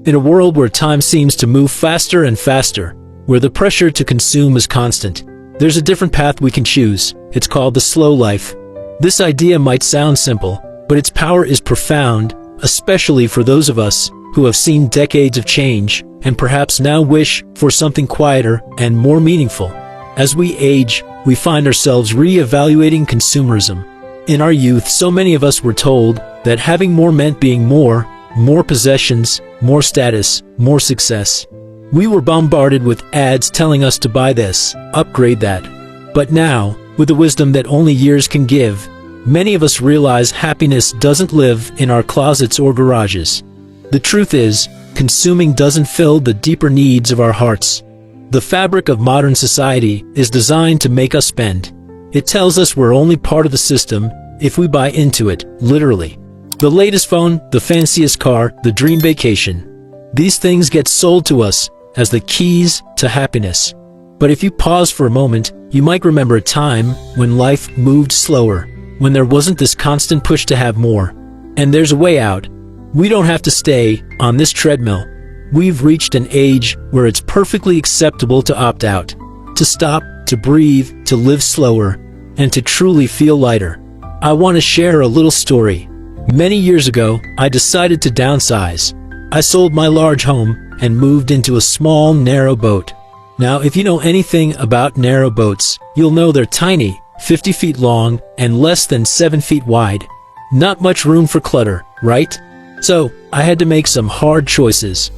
In a world where time seems to move faster and faster, where the pressure to consume is constant, there's a different path we can choose. It's called the slow life. This idea might sound simple, but its power is profound, especially for those of us who have seen decades of change and perhaps now wish for something quieter and more meaningful. As we age, we find ourselves re-evaluating consumerism. In our youth, so many of us were told that having more meant being more possessions, more status, more success. We were bombarded with ads telling us to buy this, upgrade that. But now, with the wisdom that only years can give, many of us realize happiness doesn't live in our closets or garages. The truth is, consuming doesn't fill the deeper needs of our hearts. The fabric of modern society is designed to make us spend. It tells us we're only part of the system if we buy into it, literally. The latest phone, the fanciest car, the dream vacation. These things get sold to us as the keys to happiness. But if you pause for a moment, you might remember a time when life moved slower, when there wasn't this constant push to have more. And there's a way out. We don't have to stay on this treadmill. We've reached an age where it's perfectly acceptable to opt out, to stop, to breathe, to live slower, and to truly feel lighter. I want to share a little story. Many years ago, I decided to downsize. I sold my large home and moved into a small, narrow boat. Now, if you know anything about narrow boats, you'll know they're tiny, 50 feet long, and less than 7 feet wide. Not much room for clutter, right? So, I had to make some hard choices.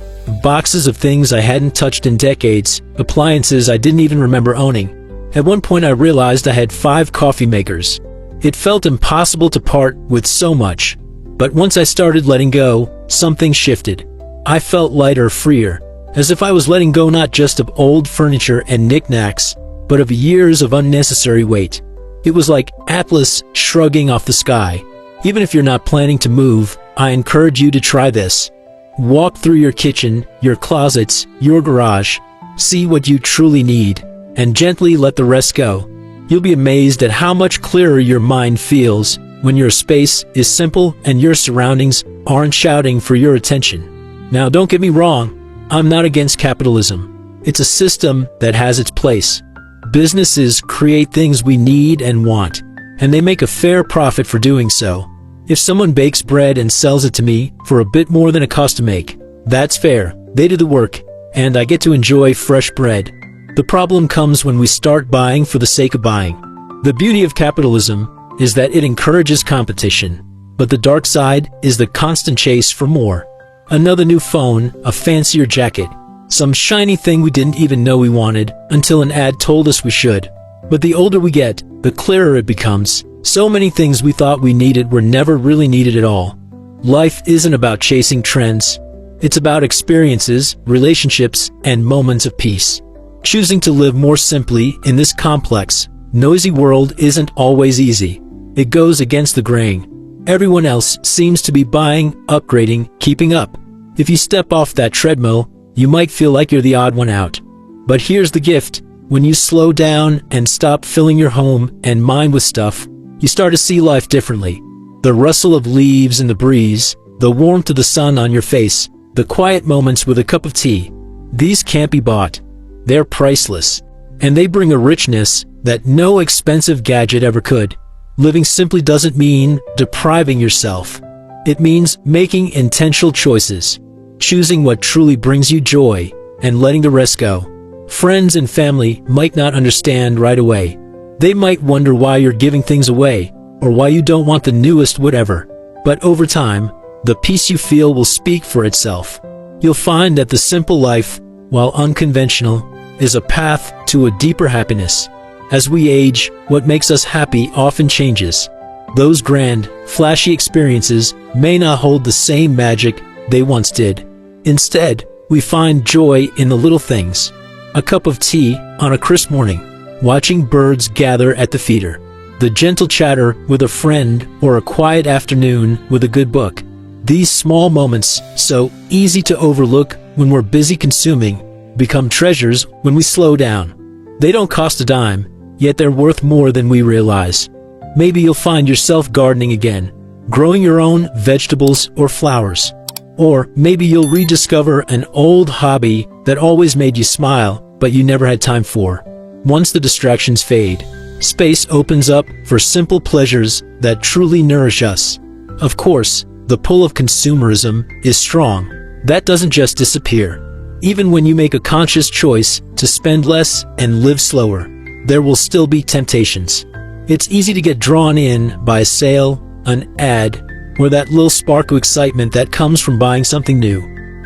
Boxes of things I hadn't touched in decades, appliances I didn't even remember owning. At one point I realized I had 5 coffee makers. It felt impossible to part with so much. But once I started letting go, something shifted. I felt lighter, freer, as if I was letting go not just of old furniture and knickknacks, but of years of unnecessary weight. It was like Atlas shrugging off the sky. Even if you're not planning to move, I encourage you to try this. Walk through your kitchen, your closets, your garage, see what you truly need, and gently let the rest go. You'll be amazed at how much clearer your mind feels when your space is simple and your surroundings aren't shouting for your attention. Now, don't get me wrong, I'm not against capitalism. It's a system that has its place. Businesses create things we need and want, and they make a fair profit for doing so. If someone bakes bread and sells it to me for a bit more than it costs to make, that's fair. They do the work, and I get to enjoy fresh bread. The problem comes when we start buying for the sake of buying. The beauty of capitalism is that it encourages competition, but the dark side is the constant chase for more. Another new phone, a fancier jacket, some shiny thing we didn't even know we wanted until an ad told us we should. But the older we get, the clearer it becomes. So many things we thought we needed were never really needed at all. Life isn't about chasing trends. It's about experiences, relationships, and moments of peace. Choosing to live more simply in this complex, noisy world isn't always easy. It goes against the grain. Everyone else seems to be buying, upgrading, keeping up. If you step off that treadmill, you might feel like you're the odd one out. But here's the gift. When you slow down and stop filling your home and mind with stuff, you start to see life differently. The rustle of leaves in the breeze, the warmth of the sun on your face, the quiet moments with a cup of tea. These can't be bought. They're priceless. And they bring a richness that no expensive gadget ever could. Living simply doesn't mean depriving yourself. It means making intentional choices, choosing what truly brings you joy, and letting the rest go. Friends and family might not understand right away. They might wonder why you're giving things away, or why you don't want the newest whatever. But over time, the peace you feel will speak for itself. You'll find that the simple life, while unconventional, is a path to a deeper happiness. As we age, what makes us happy often changes. Those grand, flashy experiences may not hold the same magic they once did. Instead, we find joy in the little things. A cup of tea on a crisp morning, watching birds gather at the feeder, the gentle chatter with a friend, or a quiet afternoon with a good book. These small moments, so easy to overlook when we're busy consuming, become treasures when we slow down. They don't cost a dime, yet they're worth more than we realize. Maybe you'll find yourself gardening again, growing your own vegetables or flowers. Or maybe you'll rediscover an old hobby that always made you smile, but you never had time for. Once the distractions fade, space opens up for simple pleasures that truly nourish us. Of course, the pull of consumerism is strong. That doesn't just disappear. Even when you make a conscious choice to spend less and live slower, there will still be temptations. It's easy to get drawn in by a sale, an ad, or that little spark of excitement that comes from buying something new.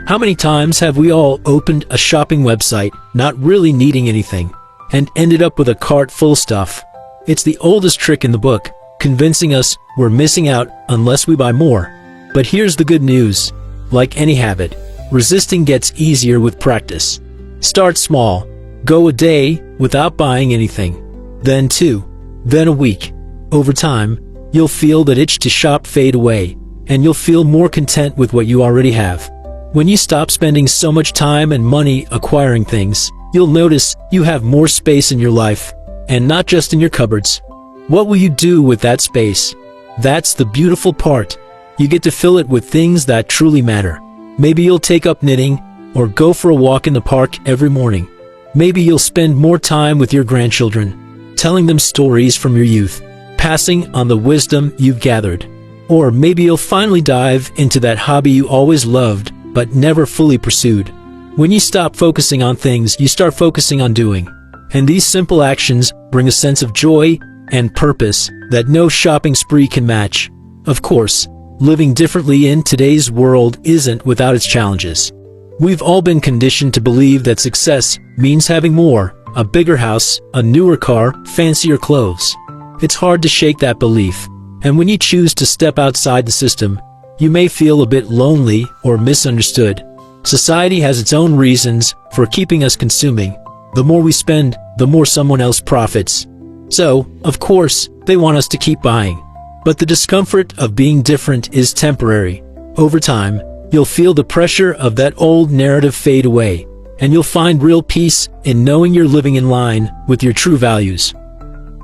How many times have we all opened a shopping website not really needing anything and ended up with a cart full of stuff? It's the oldest trick in the book, convincing us we're missing out unless we buy more. But here's the good news. Like any habit, resisting gets easier with practice. Start small. Go a day without buying anything. Then 2. Then a week. Over time, you'll feel that itch to shop fade away, and you'll feel more content with what you already have. When you stop spending so much time and money acquiring things, you'll notice you have more space in your life, and not just in your cupboards. What will you do with that space? That's the beautiful part. You get to fill it with things that truly matter. Maybe you'll take up knitting, or go for a walk in the park every morning. Maybe you'll spend more time with your grandchildren, telling them stories from your youth, passing on the wisdom you've gathered. Or maybe you'll finally dive into that hobby you always loved but never fully pursued. When you stop focusing on things, you start focusing on doing. And these simple actions bring a sense of joy and purpose that no shopping spree can match. Of course, living differently in today's world isn't without its challenges. We've all been conditioned to believe that success means having more, a bigger house, a newer car, fancier clothes. It's hard to shake that belief, and when you choose to step outside the system, you may feel a bit lonely or misunderstood. Society has its own reasons for keeping us consuming. The more we spend, the more someone else profits. So, of course, they want us to keep buying. But the discomfort of being different is temporary. Over time, you'll feel the pressure of that old narrative fade away, and you'll find real peace in knowing you're living in line with your true values.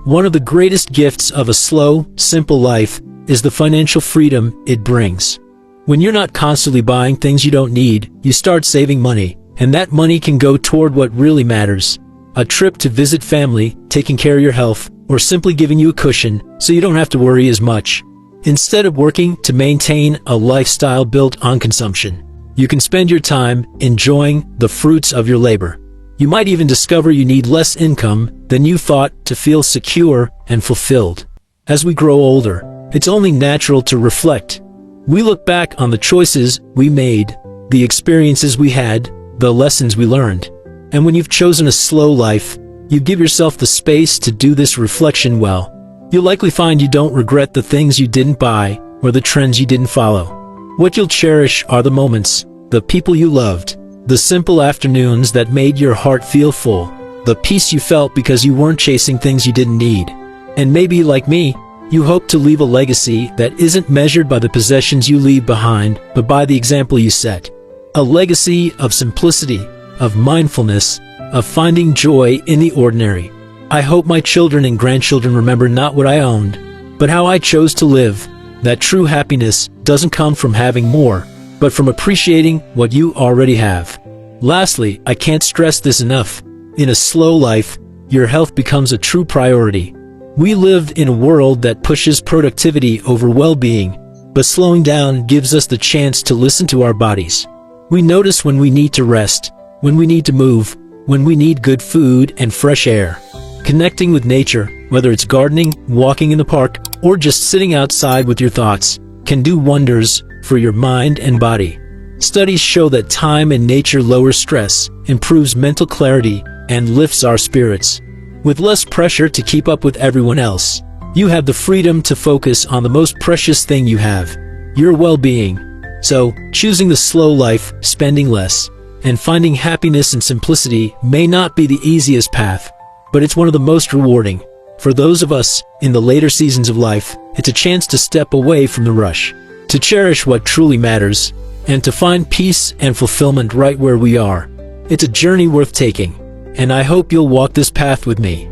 One of the greatest gifts of a slow, simple life is the financial freedom it brings. When you're not constantly buying things you don't need, you start saving money, and that money can go toward what really matters. A trip to visit family, taking care of your health, or simply giving you a cushion so you don't have to worry as much. Instead of working to maintain a lifestyle built on consumption, you can spend your time enjoying the fruits of your labor. You might even discover you need less income than you thought to feel secure and fulfilled. As we grow older, it's only natural to reflect. We look back on the choices we made, the experiences we had, the lessons we learned. And when you've chosen a slow life, you give yourself the space to do this reflection well. You'll likely find you don't regret the things you didn't buy or the trends you didn't follow. What you'll cherish are the moments, the people you loved, the simple afternoons that made your heart feel full, the peace you felt because you weren't chasing things you didn't need. And maybe, like me, you hope to leave a legacy that isn't measured by the possessions you leave behind, but by the example you set. A legacy of simplicity, of mindfulness, of finding joy in the ordinary. I hope my children and grandchildren remember not what I owned, but how I chose to live. That true happiness doesn't come from having more, but from appreciating what you already have. Lastly, I can't stress this enough. In a slow life, your health becomes a true priority. We live in a world that pushes productivity over well-being, but slowing down gives us the chance to listen to our bodies. We notice when we need to rest, when we need to move, when we need good food and fresh air. Connecting with nature, whether it's gardening, walking in the park, or just sitting outside with your thoughts, can do wonders for your mind and body. Studies show that time in nature lowers stress, improves mental clarity, and lifts our spirits. With less pressure to keep up with everyone else, you have the freedom to focus on the most precious thing you have, your well-being. So, choosing the slow life, spending less, and finding happiness in simplicity may not be the easiest path, but it's one of the most rewarding. For those of us in the later seasons of life, it's a chance to step away from the rush, to cherish what truly matters, and to find peace and fulfillment right where we are. It's a journey worth taking, and I hope you'll walk this path with me.